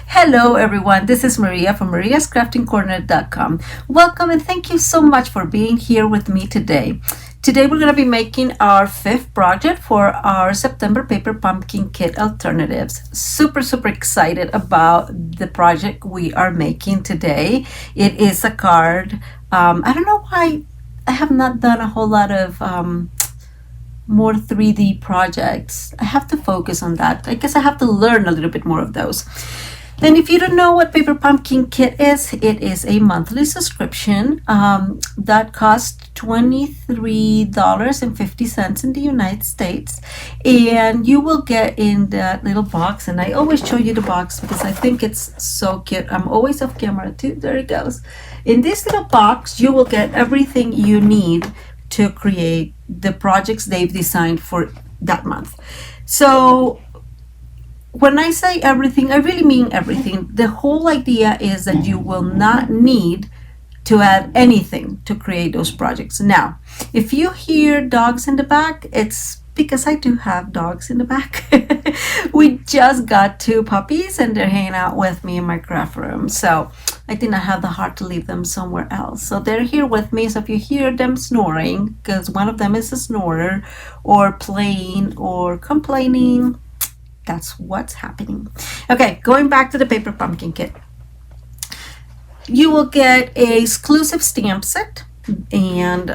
Hello everyone, this is Maria from mariascraftingcorner.com. Welcome and thank you so much for being here with me today. Today we're going to be making our fifth project for our September paper pumpkin kit alternatives. Super excited about the project we are making today. It is a card. I don't know why I have not done a whole lot of more 3D projects. I have to focus on that. I guess I have to learn a little bit more of those. And if you don't know what Paper Pumpkin Kit is, it is a monthly subscription that costs $23.50 in the United States. And you will get in that little box, and I always show you the box because I think it's so cute. I'm always off camera too. There it goes. In this little box, you will get everything you need to create the projects they've designed for that month. So when I say everything, I really mean everything. The whole idea is that you will not need to add anything to create those projects. Now, if you hear dogs in the back, it's because I do have dogs in the back. We just got two puppies and they're hanging out with me in my craft room. So I did not have the heart to leave them somewhere else. So they're here with me. So if you hear them snoring, because one of them is a snorer, or playing or complaining, that's what's happening. Okay, going back to the Paper Pumpkin Kit. You will get a exclusive stamp set and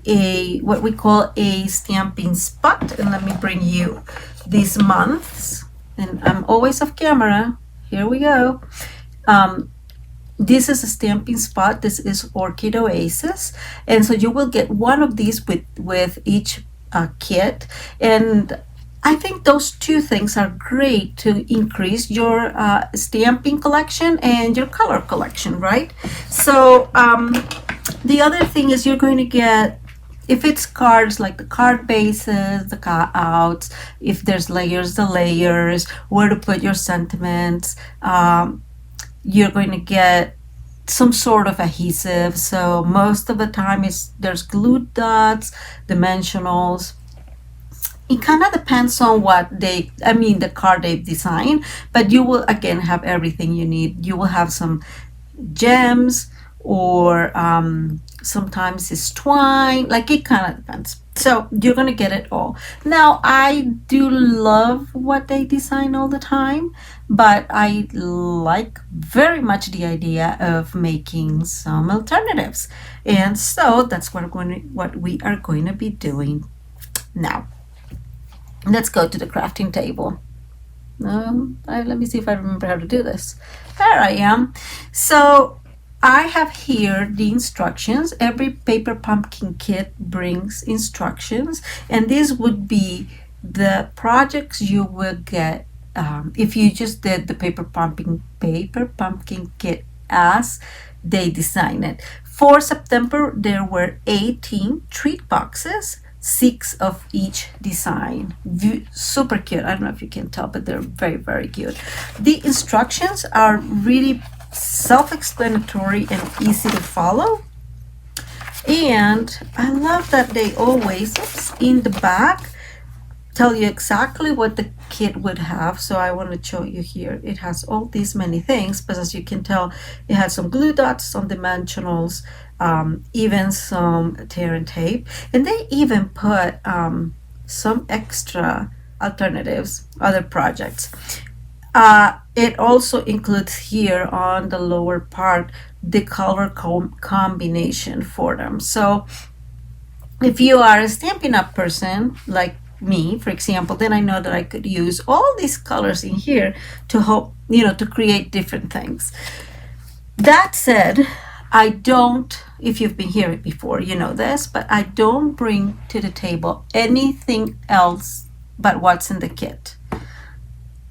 a what we call a stamping spot. And let me bring you these months. And I'm always off camera. Here we go. This is a stamping spot. This is Orchid Oasis. And so you will get one of these with each kit. And I think those two things are great to increase your stamping collection and your color collection, right? So the other thing is you're going to get, if it's cards, like the card bases, the cutouts, if there's layers, the layers, where to put your sentiments, you're going to get some sort of adhesive. So most of the time there's glue dots, dimensionals. It kind of depends on the card they've designed, but you will again have everything you need. You will have some gems, or sometimes it's twine, like it kind of depends. So you're gonna get it all. Now, I do love what they design all the time, but I like very much the idea of making some alternatives. And so that's what we are going to be doing now. Let's go to the crafting table. Let me see if I remember how to do this. There I am. So I have here the instructions. Every Paper Pumpkin Kit brings instructions, and this would be the projects you will get if you just did the Paper Pumpkin Kit as they designed it. For September, there were 18 treat boxes, 6 of each design. Super cute. I don't know if you can tell, but they're very cute. The instructions are really self-explanatory and easy to follow. And I love that they always, in the back, tell you exactly what the kit would have. So I want to show you here. It has all these many things, but as you can tell, it has some glue dots, some dimensionals, even some tear and tape, and they even put some extra alternatives, other projects. It also includes here on the lower part the color combination for them. So if you are a Stampin' Up person like me, for example, then I know that I could use all these colors in here to help, to create different things. That said, I don't, if you've been here before, you know this, but I don't bring to the table anything else but what's in the kit.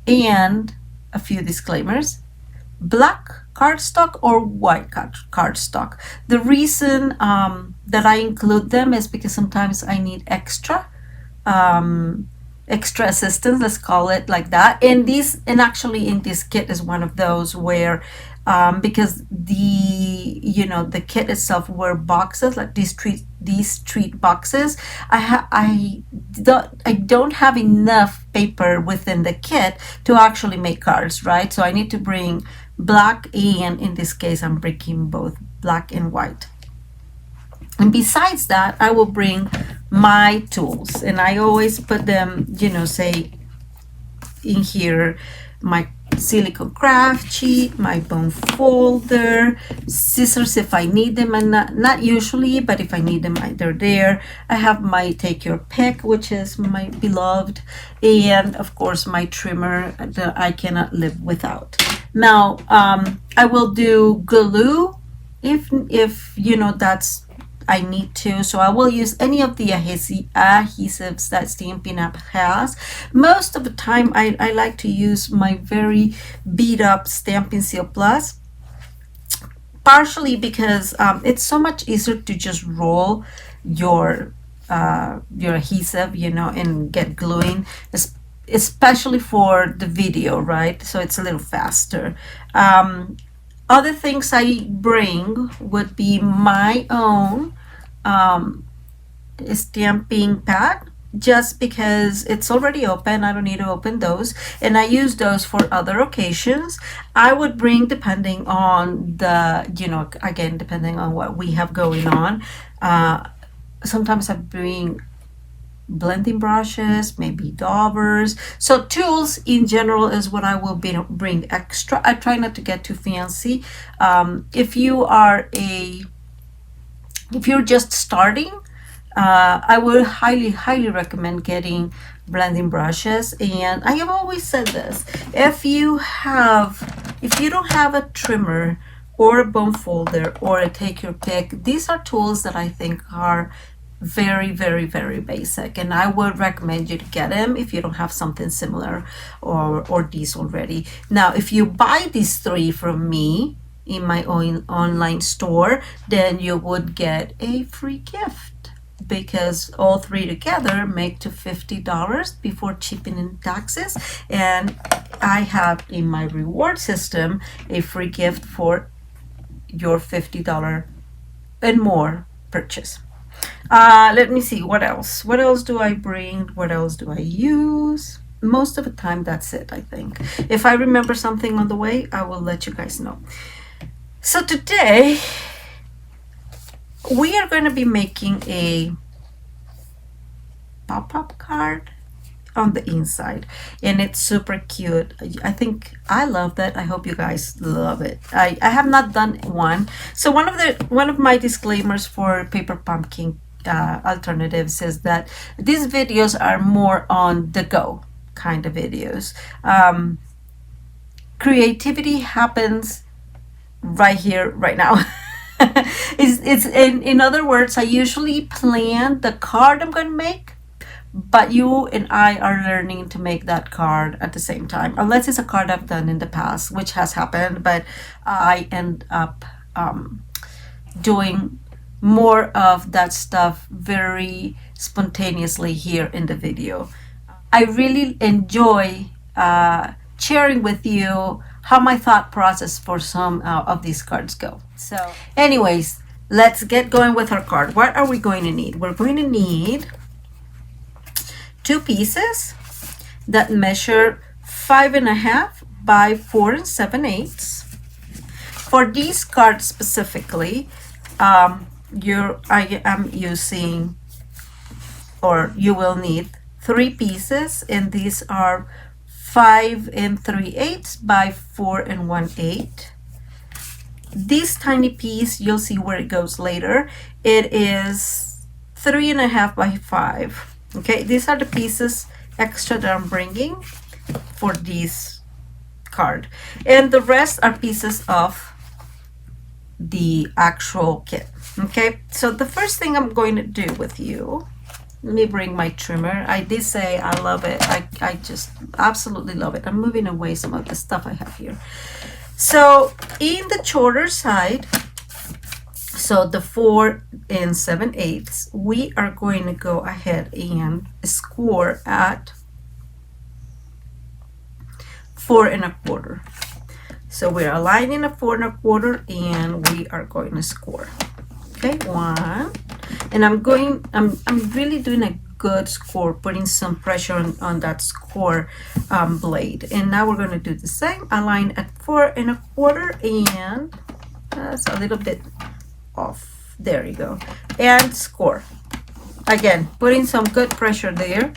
And a few disclaimers: black cardstock or white cardstock. The reason that I include them is because sometimes I need extra extra assistance, let's call it like that. And actually in this kit is one of those where because the kit itself were boxes like these treat boxes. I don't have enough paper within the kit to actually make cards, right? So I need to bring black, and in this case I'm bringing both black and white. And besides that, I will bring my tools, and I always put them, say in here, my silicone craft sheet, my bone folder, scissors if I need them, and not usually, but if I need them, they're there. I have my take your pick, which is my beloved, and of course my trimmer that I cannot live without. Now I will do glue if that's I need to. So I will use any of the adhesives that Stampin' Up has. Most of the time I like to use my very beat up Stampin' Seal Plus, partially because it's so much easier to just roll your adhesive, and get gluing, especially for the video, right? So it's a little faster. Other things I bring would be my own stamping pad, just because it's already open. I don't need to open those, and I use those for other occasions. I would bring, depending on again, depending on what we have going on. Sometimes I bring blending brushes, maybe daubers. So tools in general is what I will bring extra. I try not to get too fancy. If you're just starting, I would highly recommend getting blending brushes. And I have always said this: if you don't have a trimmer or a bone folder or a take your pick, these are tools that I think are very, very, very basic, and I would recommend you to get them if you don't have something similar or these already. Now, if you buy these three from me in my own online store, then you would get a free gift, because all three together make to $50 before shipping and taxes. And I have in my reward system a free gift for your $50 and more purchase. Let me see, what else do I bring, what else do I use? Most of the time that's it, I think. If I remember something on the way, I will let you guys know. So today we are going to be making a pop-up card on the inside, and it's super cute. I think I love that. I hope you guys love it. I have not done one. So one of my disclaimers for paper pumpkin alternatives is that these videos are more on the go kind of videos. Creativity happens right here, right now. It's in other words, I usually plan the card I'm going to make, but you and I are learning to make that card at the same time, unless it's a card I've done in the past, which has happened, but I end up doing more of that stuff very spontaneously here in the video. I really enjoy sharing with you how my thought process for some of these cards go. So anyways, let's get going with our card. What are we going to need? We're going to need 2 pieces that measure 5.5 by 4 7/8. For these cards specifically, I am using, or you will need 3 pieces, and these are 5 3/8 by 4 1/8. This tiny piece, you'll see where it goes later. It is 3.5 by 5. Okay, these are the pieces extra that I'm bringing for this card, and the rest are pieces of the actual kit. Okay, so the first thing I'm going to do with you, let me bring my trimmer. I did say I love it. I just absolutely love it. I'm moving away some of the stuff I have here. So in the shorter side, so the 4 7/8, we are going to go ahead and score at 4 1/4. So we're aligning a 4 1/4 and we are going to score. Okay, 1. And I'm really doing a good score, putting some pressure on that score blade. And now we're going to do the same. Align at 4 1/4 and that's a little bit off. There you go. And score. Again, putting some good pressure there.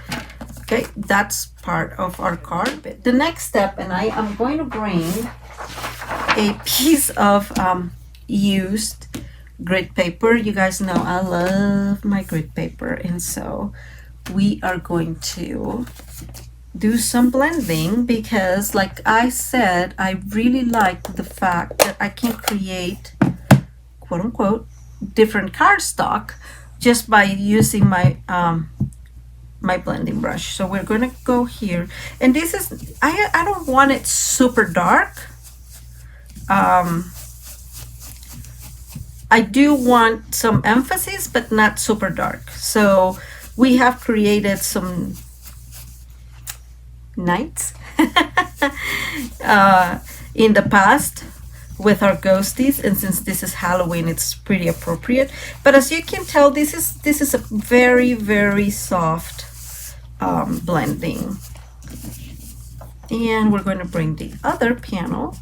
Okay, that's part of our card. The next step, and I am going to bring a piece of used grid paper. You guys know I love my grid paper, and so we are going to do some blending because, like I said, I really like the fact that I can create, quote unquote, different cardstock just by using my my blending brush. So we're going to go here, and this is I don't want it super dark. I do want some emphasis, but not super dark. So we have created some nights in the past with our ghosties, and since this is Halloween, it's pretty appropriate. But as you can tell, this is a very, very soft blending. And we're going to bring the other panel,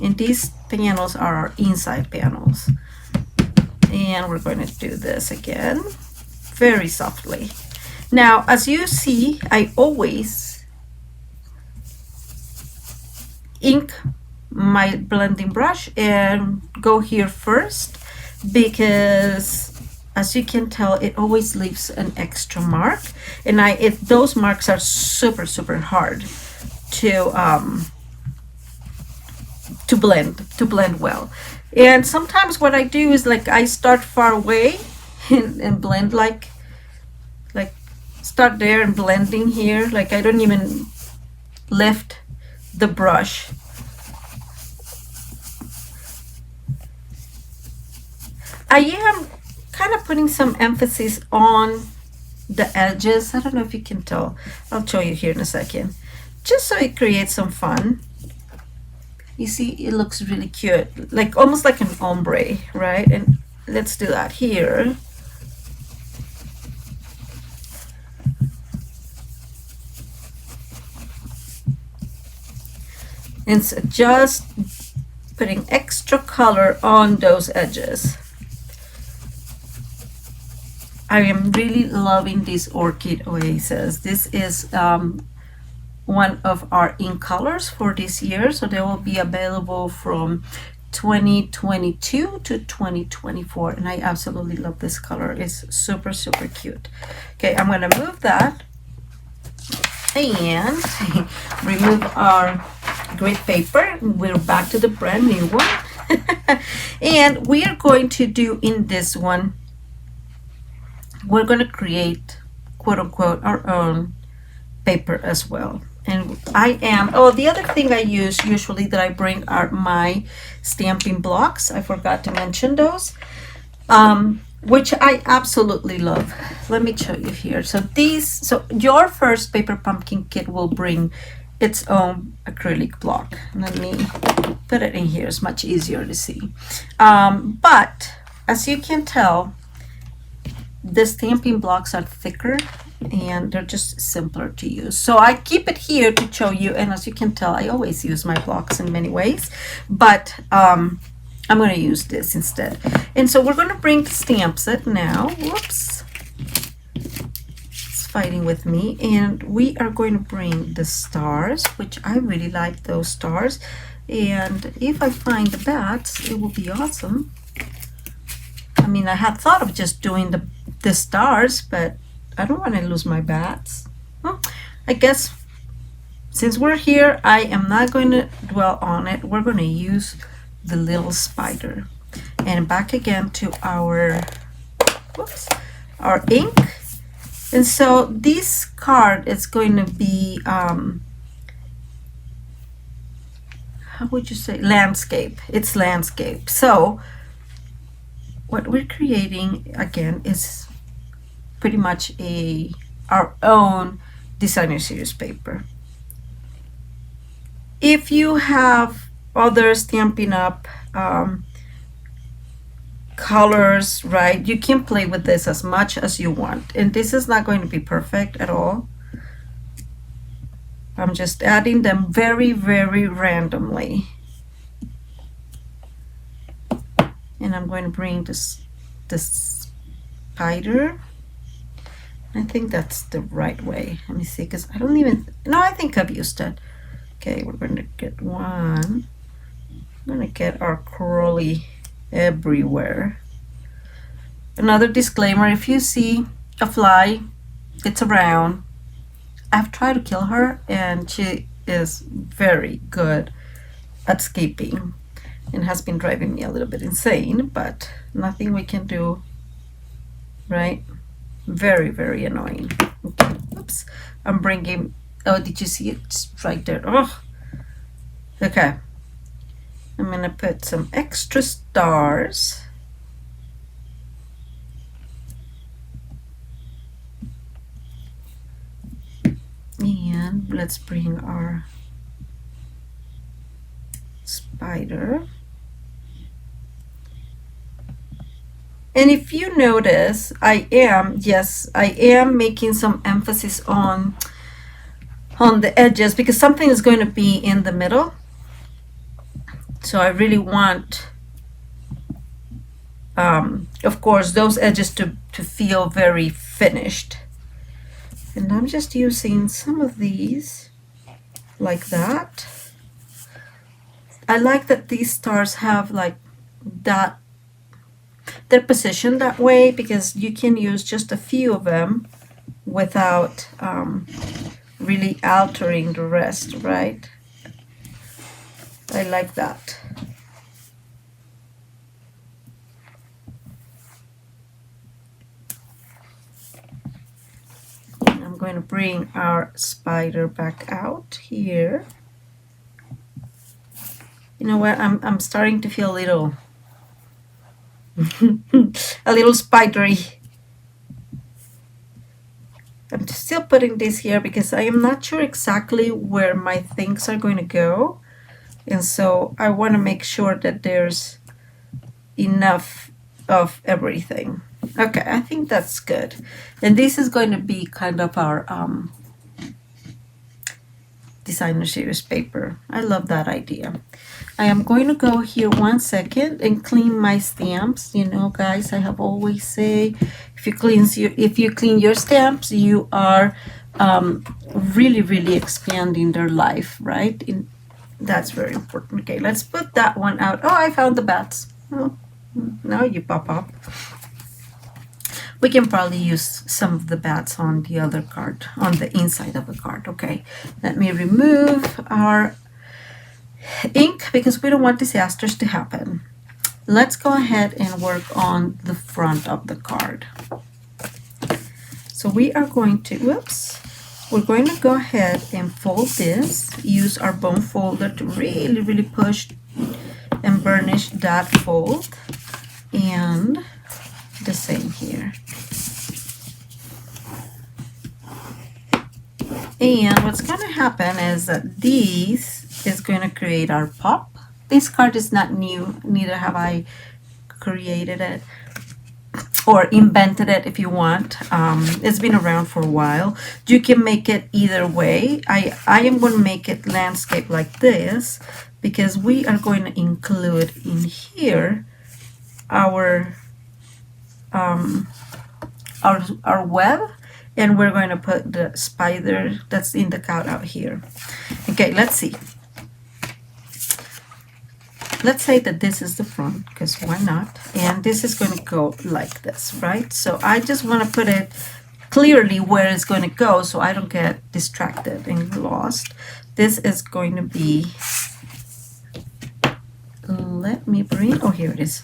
and these panels are our inside panels. And we're going to do this again very softly. Now, as you see, I always ink my blending brush and go here first because, as you can tell, it always leaves an extra mark, and those marks are super, super hard to blend well. And sometimes what I do is, like, I start far away and blend like start there and blending here. Like, I don't even lift the brush. I am kind of putting some emphasis on the edges. I don't know if you can tell. I'll show you here in a second. Just so it creates some fun. You see, it looks really cute, like almost like an ombre, right? And let's do that here. And so just putting extra color on those edges. I am really loving this Orchid Oasis. This is one of our ink colors for this year, so they will be available from 2022 to 2024, and I absolutely love this color. It's super, super cute. Okay, I'm gonna move that and remove our grid paper. We're back to the brand new one. And we are going to do in this one, we're going to create, quote unquote, our own paper as well. And the other thing I use usually that I bring are my stamping blocks. I forgot to mention those, which I absolutely love. Let me show you here. So your first paper pumpkin kit will bring its own acrylic block. Let me put it in here. It's much easier to see. But as you can tell, the stamping blocks are thicker and they're just simpler to use. So I keep it here to show you, and as you can tell, I always use my blocks in many ways, but I'm going to use this instead. And so we're going to bring the stamp set now. Whoops. It's fighting with me. And we are going to bring the stars, which I really like those stars. And if I find the bats, it will be awesome. I mean, I had thought of just doing the stars, but I don't want to lose my bats. Well, I guess since we're here, I am not going to dwell on it. We're going to use the little spider. And back again to our ink. And so this card is going to be, how would you say, landscape. It's landscape. So what we're creating again is pretty much our own designer series paper. if you have other Stampin' Up colors, right, you can play with this as much as you want. And this is not going to be perfect at all. I'm just adding them very, very randomly. And I'm going to bring this spider. I think that's the right way. Let me see, because I don't even, no, I think I've used it. Okay, we're going to get one. I'm going to get our curly everywhere. Another disclaimer, if you see a fly, it's around. I've tried to kill her and she is very good at escaping and has been driving me a little bit insane, but nothing we can do, right? Very, very annoying. Okay, oops, I'm bringing, oh, did you see it? It's right there. Oh, okay. I'm gonna put some extra stars. And let's bring our spider. And if you notice, I am making some emphasis on the edges because something is going to be in the middle. So I really want, of course, those edges to feel very finished. And I'm just using some of these like that. I like that these stars have like that, they're positioned that way because you can use just a few of them without really altering the rest, right? I like that. I'm going to bring our spider back out here. You know what? I'm starting to feel a little a little spidery. I'm still putting this here because I am not sure exactly where my things are going to go. And so I want to make sure that there's enough of everything. Okay, I think that's good. And this is going to be kind of our designer series paper. I love that idea. I am going to go here 1 second and clean my stamps. You know, guys, I have always say if you clean your stamps, you are really, really expanding their life, right? That's very important. Okay, let's put that one out. Oh, I found the bats. Oh, now you pop up. We can probably use some of the bats on the other card, on the inside of the card. Okay, let me remove our ink because we don't want disasters to happen. Let's go ahead and work on the front of the card. So we are going to, we're going to go ahead and fold this, use our bone folder to really, really push and burnish that fold, and the same here. And what's going to happen is that these is going to create our pop. This card is not new, neither have I created it or invented it if you want. It's been around for a while. You can make it either way. I am going to make it landscape like this because we are going to include in here our web, and we're going to put the spider that's in the cutout here. Okay, let's see. Let's say that this is the front, because why not? And this is going to go like this, right? So I just want to put it clearly where it's going to go so I don't get distracted and lost. This is going to be, let me bring, oh, here it is.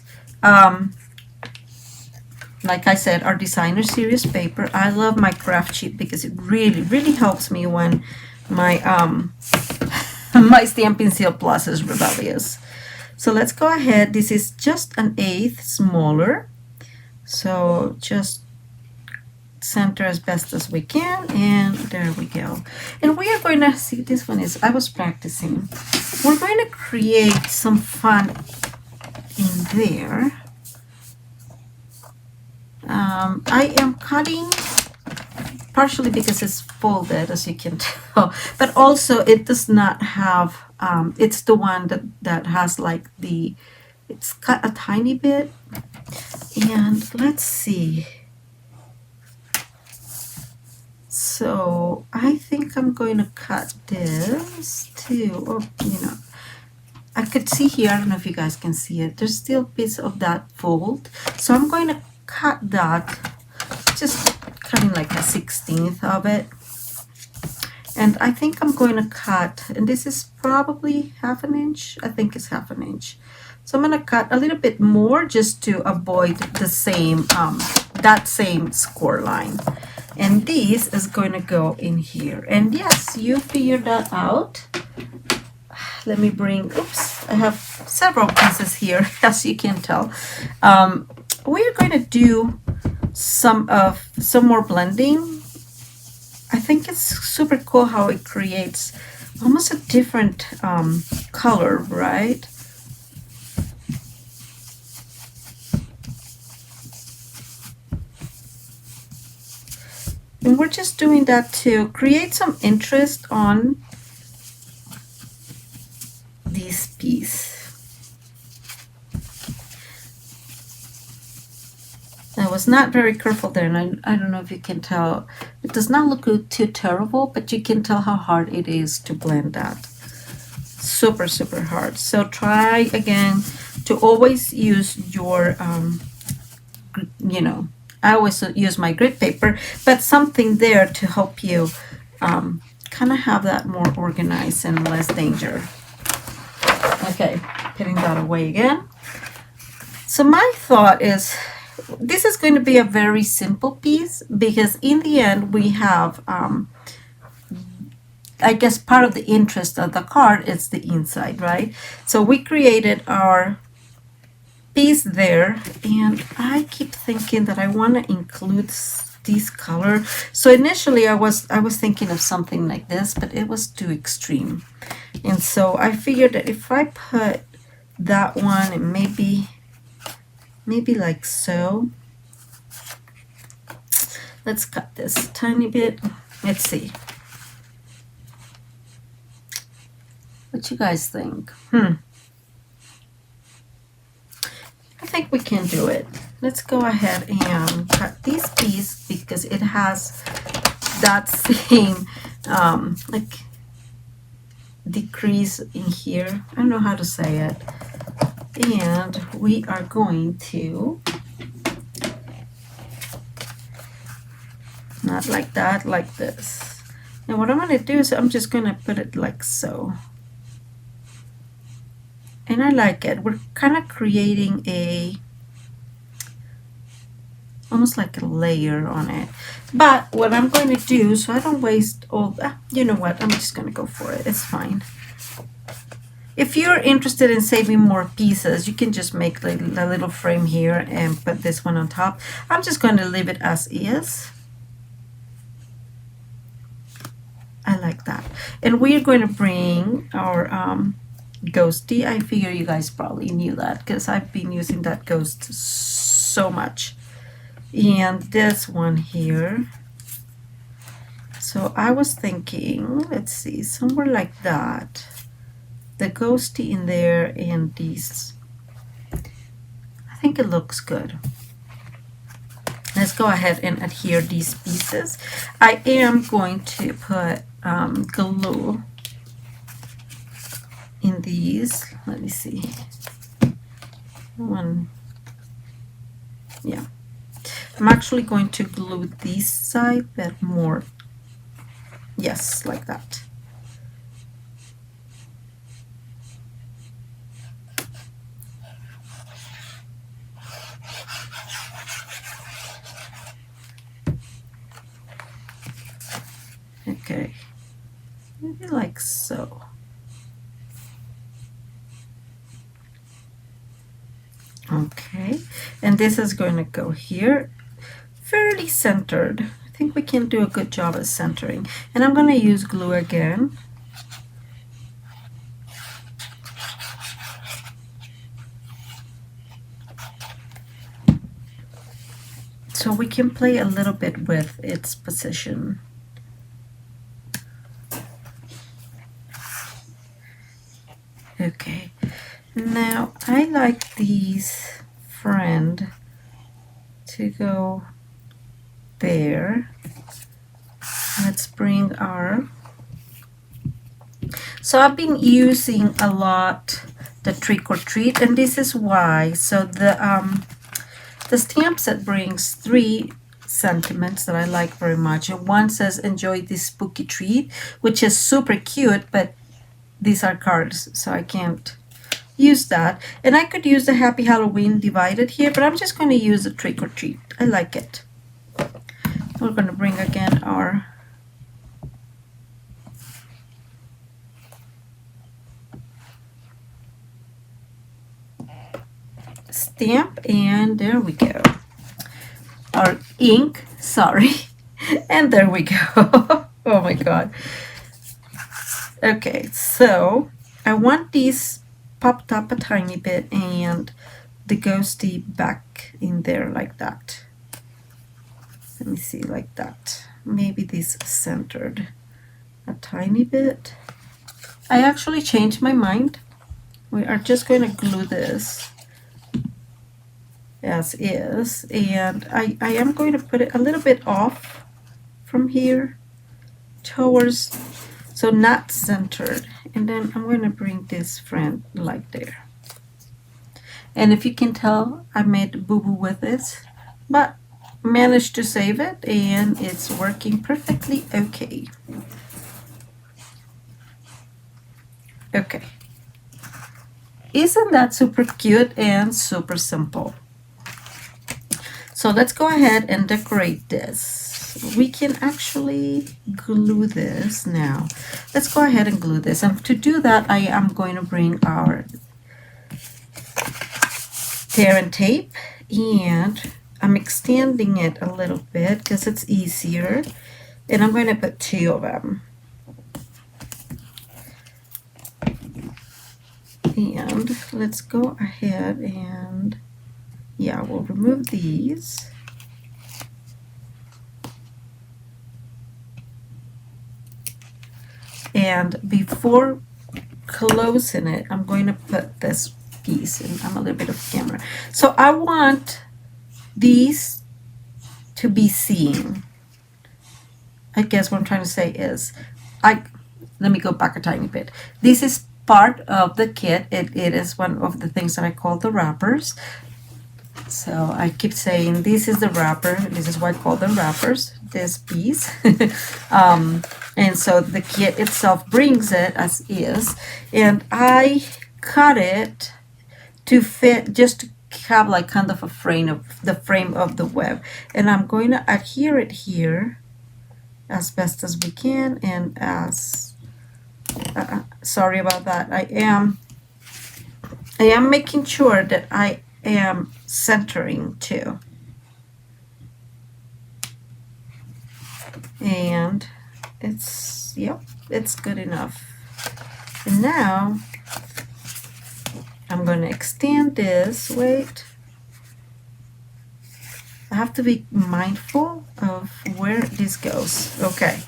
Like I said, our designer series paper. I love my craft sheet because it really, really helps me when my my Stampin' Seal Plus is rebellious. So let's go ahead. This is just 1/8 smaller. So just center as best as we can, and there we go. And we are going to see, this one is, I was practicing. We're going to create some fun in there. I am cutting partially because it's folded, as you can tell, but also it does not have, it's the one that has like it's cut a tiny bit. And let's see. So I think I'm going to cut this too, or I could see here, I don't know if you guys can see it, there's still a piece of that fold, so I'm going to cut that, just cutting like a 1/16 of it. And I think I'm going to cut, and this is probably 1/2 inch, I think it's 1/2 inch. So I'm going to cut a little bit more just to avoid the same, that same score line. And this is going to go in here. And yes, you figured that out. Let me bring, oops, I have several pieces here, as you can tell. We're going to do some more blending. I think it's super cool how it creates almost a different color, right? And we're just doing that to create some interest on this piece. I was not very careful there, and I don't know if you can tell. It does not look too terrible, but you can tell how hard it is to blend that. Super, super hard. So try again to always use your, I always use my grit paper, but something there to help you kind of have that more organized and less danger. Okay, putting that away again. So my thought is, this is going to be a very simple piece because in the end we have, I guess part of the interest of the card is the inside, right? So we created our piece there, and I keep thinking that I want to include this color. So initially I was thinking of something like this, but it was too extreme. And so I figured that if I put that one, and maybe like so. Let's cut this a tiny bit. Let's see. What you guys think? I think we can do it. Let's go ahead and cut this piece because it has that same like decrease in here. I don't know how to say it. And we are going to, not like that, like this. And what I'm going to do is I'm just going to put it like so. And I like it. We're kind of creating almost like a layer on it. But what I'm going to do, so I don't waste all that, you know what, I'm just going to go for it. It's fine. If you're interested in saving more pieces, you can just make a little frame here and put this one on top. I'm just going to leave it as is. I like that. And we're going to bring our ghosty. I figure you guys probably knew that because I've been using that ghost so much. And this one here. So I was thinking, let's see, somewhere like that. The ghosty in there and these. I think it looks good. Let's go ahead and adhere these pieces. I am going to put glue in these. Let me see. One. Yeah. I'm actually going to glue this side, but more. Yes, like that. Okay, maybe like so. Okay, and this is going to go here, fairly centered. think we can do a good job at centering. And I'm going to use glue again. So we can play a little bit with its position. Okay, now I like these friend to go there. Let's bring our, so I've been using a lot the trick or treat, and this is why. So the stamp set brings 3 sentiments that I like very much, and one says enjoy this spooky treat, which is super cute, but these are cards, so I can't use that. And I could use the Happy Halloween divided here, but I'm just going to use the trick or treat. I like it. We're going to bring again our stamp, and there we go. Our ink, sorry. And there we go. Oh my god. Okay, so I want these popped up a tiny bit and the ghosty back in there like that. Let me see, like that. Maybe this centered a tiny bit. I actually changed my mind. We are just going to glue this as is, and I am going to put it a little bit off from here towards, so not centered, and then I'm going to bring this friend like there. And if you can tell, I made boo-boo with this, but managed to save it, and it's working perfectly okay. Okay, isn't that super cute and super simple? So let's go ahead and decorate this. We can actually glue this now. Let's go ahead and glue this. And to do that, I am going to bring our tear and tape, and I'm extending it a little bit because it's easier. And I'm going to put 2 of them. And let's go ahead and, yeah, we'll remove these. And before closing it, I'm going to put this piece, and I'm a little bit off camera. So I want these to be seen. I guess what I'm trying to say is, let me go back a tiny bit. This is part of the kit. It is one of the things that I call the wrappers. So I keep saying this is the wrapper. This is why I call them wrappers, this piece. And so the kit itself brings it as is. And I cut it to fit, just to have like kind of a frame of the web. And I'm going to adhere it here as best as we can, and as sorry about that. I am making sure that I am centering too. And it's, yep, it's good enough. And now I'm going to extend this. Wait. I have to be mindful of where this goes. Okay.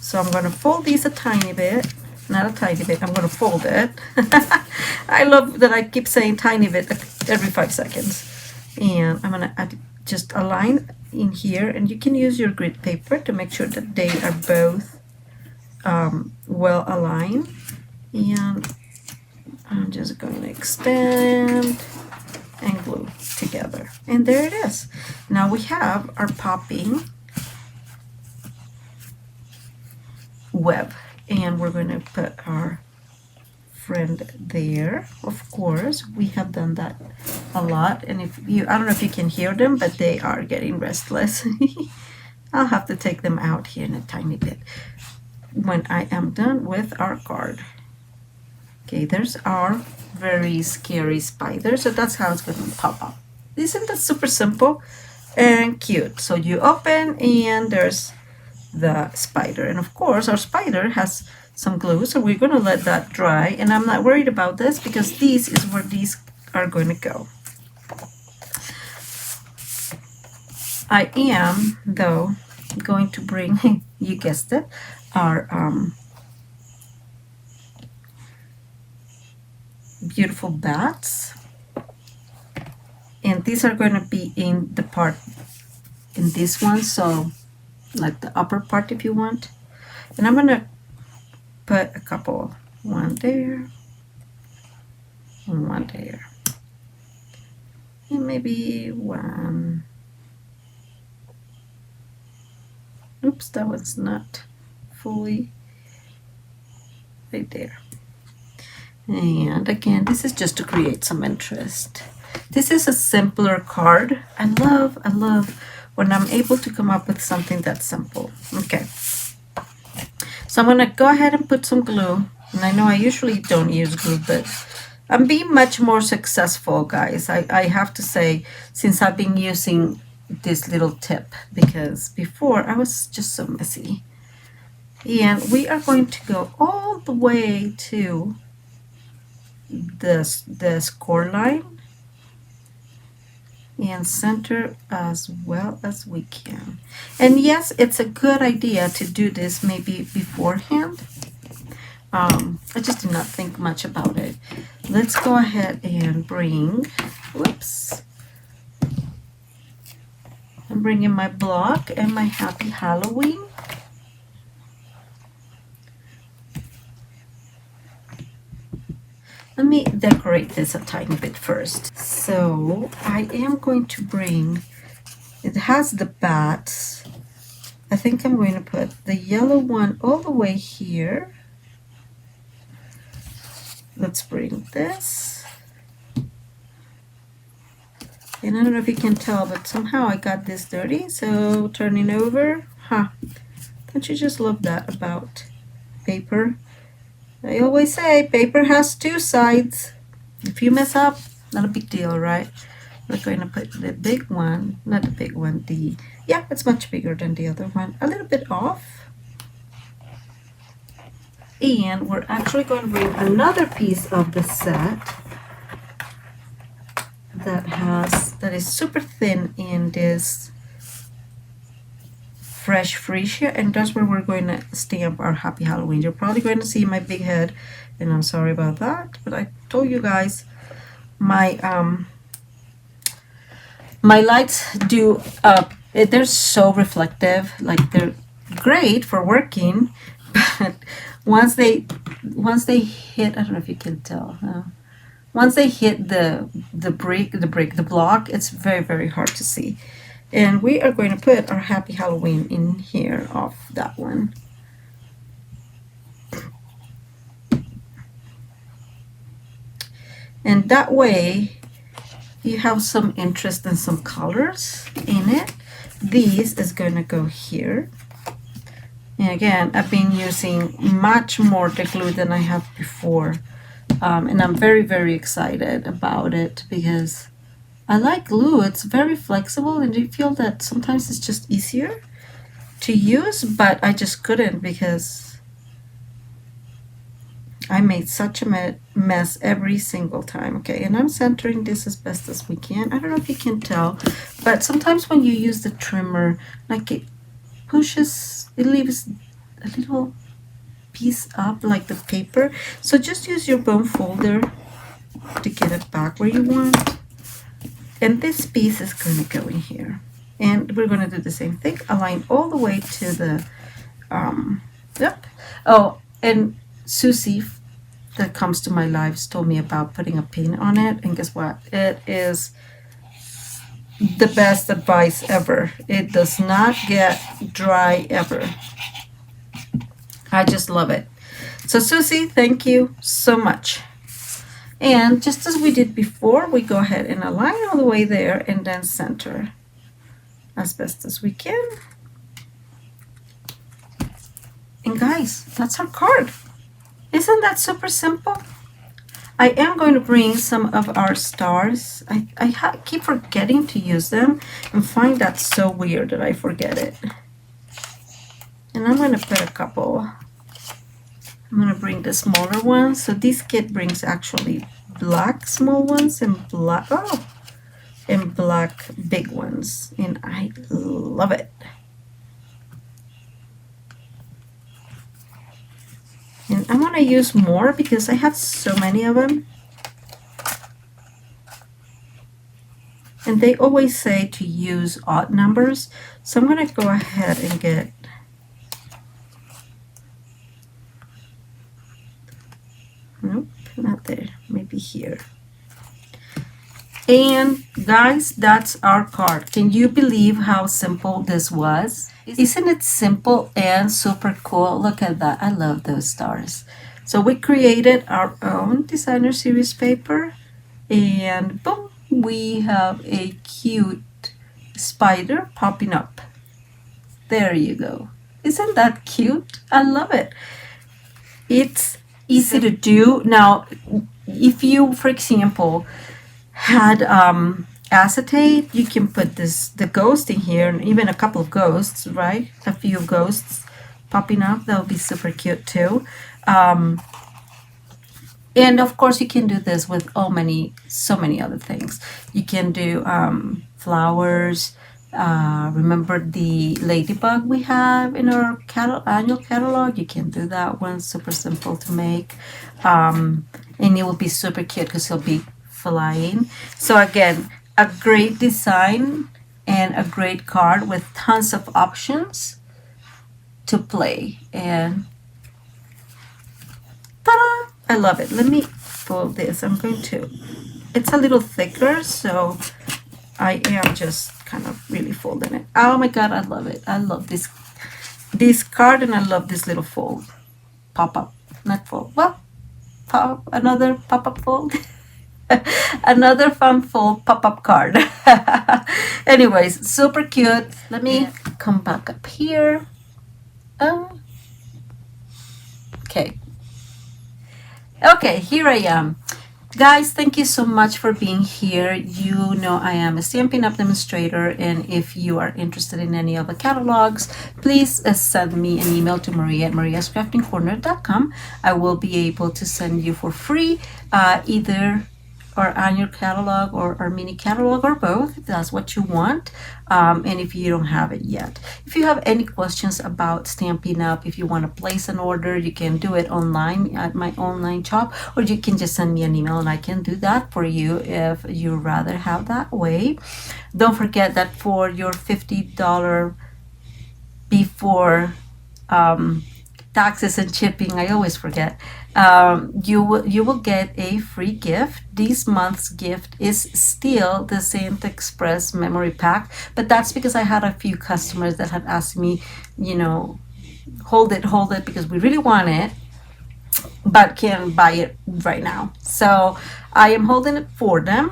So I'm going to fold these a tiny bit. Not a tiny bit, I'm going to fold it. I love that I keep saying tiny bit every 5 seconds. And I'm going to add just a line in here, and you can use your grid paper to make sure that they are both well aligned. And I'm just going to extend and glue together. And there it is. Now we have our popping web, and we're going to put our friend there. Of course, we have done that a lot, and if you, I don't know if you can hear them, but they are getting restless. I'll have to take them out here in a tiny bit when I am done with our card. Okay, there's our very scary spider. So that's how it's going to pop up. Isn't that super simple? and cute. So you open and there's the spider, and of course our spider has some glue, so we're going to let that dry, and I'm not worried about this because this is where these are going to go. I am though going to bring you guessed it, our beautiful bats, and these are going to be in the part in this one, so like the upper part if you want. And I'm going to put a couple, one there and one there, and maybe one. Oops, that was not fully right there. And again, this is just to create some interest. This is a simpler card. I love when I'm able to come up with something that's simple. Okay, so I'm gonna go ahead and put some glue, and I know I usually don't use glue, but I'm being much more successful, guys. I have to say, since I've been using this little tip, because before I was just so messy. And we are going to go all the way to the score line and center as well as we can. And yes, it's a good idea to do this maybe beforehand. I just did not think much about it. Let's go ahead and bring, whoops, I'm bringing my block and my Happy Halloween. Let me decorate this a tiny bit first. So I am going to bring, it has the bats. I think I'm going to put the yellow one all the way here. Let's bring this. And I don't know if you can tell, but somehow I got this dirty. So turning over, don't you just love that about paper? I always say paper has two sides. If you mess up, not a big deal, right? We're going to put the big one, not the big one, yeah, it's much bigger than the other one, a little bit off. And we're actually going to bring another piece of the set that is super thin in this fresh freesia, and that's where we're going to stamp our Happy Halloween. You're probably going to see my big head, and I'm sorry about that, but I told you guys my my lights do they're so reflective, like they're great for working, but once they hit, I don't know if you can tell, once they hit the block, it's very, very hard to see. And we are going to put our Happy Halloween in here off that one. And that way you have some interest and some colors in it. This is going to go here. And again, I've been using much more the glue than I have before. And I'm very, very excited about it because I like glue. It's very flexible, and I feel that sometimes it's just easier to use, but I just couldn't because I made such a mess every single time. Okay, and I'm centering this as best as we can. I don't know if you can tell, but sometimes when you use the trimmer, like it leaves a little piece up like the paper. So just use your bone folder to get it back where you want. And this piece is going to go in here. And we're going to do the same thing. Align all the way to the, yep. Oh, and Susie that comes to my lives told me about putting a pin on it. And guess what? It is the best advice ever. It does not get dry ever. I just love it. So Susie, thank you so much. And just as we did before, we go ahead and align all the way there and then center as best as we can. And guys, that's our card. Isn't that super simple? I am going to bring some of our stars. I keep forgetting to use them and find that so weird that I forget it. And I'm going to put a couple. I'm going to bring the smaller ones. So this kit brings actually black small ones and black, and black big ones. And I love it. And I want to use more because I have so many of them. And they always say to use odd numbers. So I'm going to go ahead and get nope, not there, maybe here. And guys, that's our card. Can you believe how simple this was? Isn't it simple and super cool? Look at that. I love those stars. So we created our own designer series paper, and boom, we have a cute spider popping up. There you go. Isn't that cute? I love it. It's easy to do. Now, if you, for example, had acetate, you can put the ghost in here, and even a couple of ghosts, right? A few ghosts popping up. That would be super cute too. And of course, you can do this with so many other things. You can do flowers. Remember the ladybug we have in our annual catalog? You can do that one. Super simple to make, and it will be super cute because it'll be flying. So again, a great design and a great card with tons of options to play. And ta-da! I love it. Let me fold this. It's a little thicker, so I am just kind of really folding it. Oh my god, I love it. I love this card, and I love this little fold. Pop-up, not fold. Well, another pop-up fold. Another fun fold pop-up card. Anyways, super cute. Let me come back up here. Okay, here I am. Guys, thank you so much for being here. You know I am a Stampin' Up demonstrator, and if you are interested in any of the catalogs, please send me an email to Maria at mariascraftingcorner.com. I will be able to send you for free either our annual catalog or our mini catalog, or both, if that's what you want, and if you don't have it yet. If you have any questions about Stampin' Up, if you want to place an order, you can do it online at my online shop, or you can just send me an email and I can do that for you if you rather have that way. Don't forget that for your $50 before taxes and shipping, I always forget, you will get a free gift. This month's gift is still the Saint Express memory pack, but that's because I had a few customers that had asked me, hold it because we really want it, but can't buy it right now. So I am holding it for them.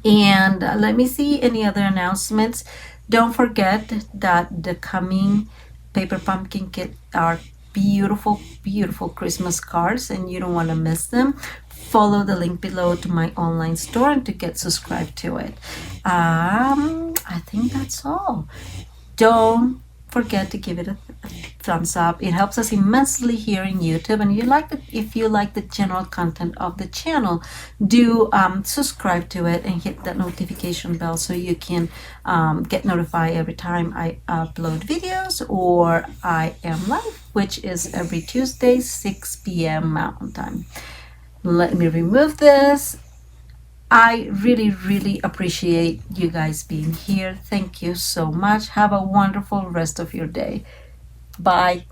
And let me see any other announcements. Don't forget that the coming Paper Pumpkin Kit are beautiful, beautiful Christmas cards, and you don't want to miss them. Follow the link below to my online store and to get subscribed to it. I think that's all. Don't forget to give it a thumbs up. It helps us immensely here in YouTube, and if you like the general content of the channel, do subscribe to it and hit that notification bell so you can get notified every time I upload videos or I am live, which is every Tuesday 6 p.m. Mountain Time. Let me remove this. I really, really appreciate you guys being here. Thank you so much. Have a wonderful rest of your day. Bye.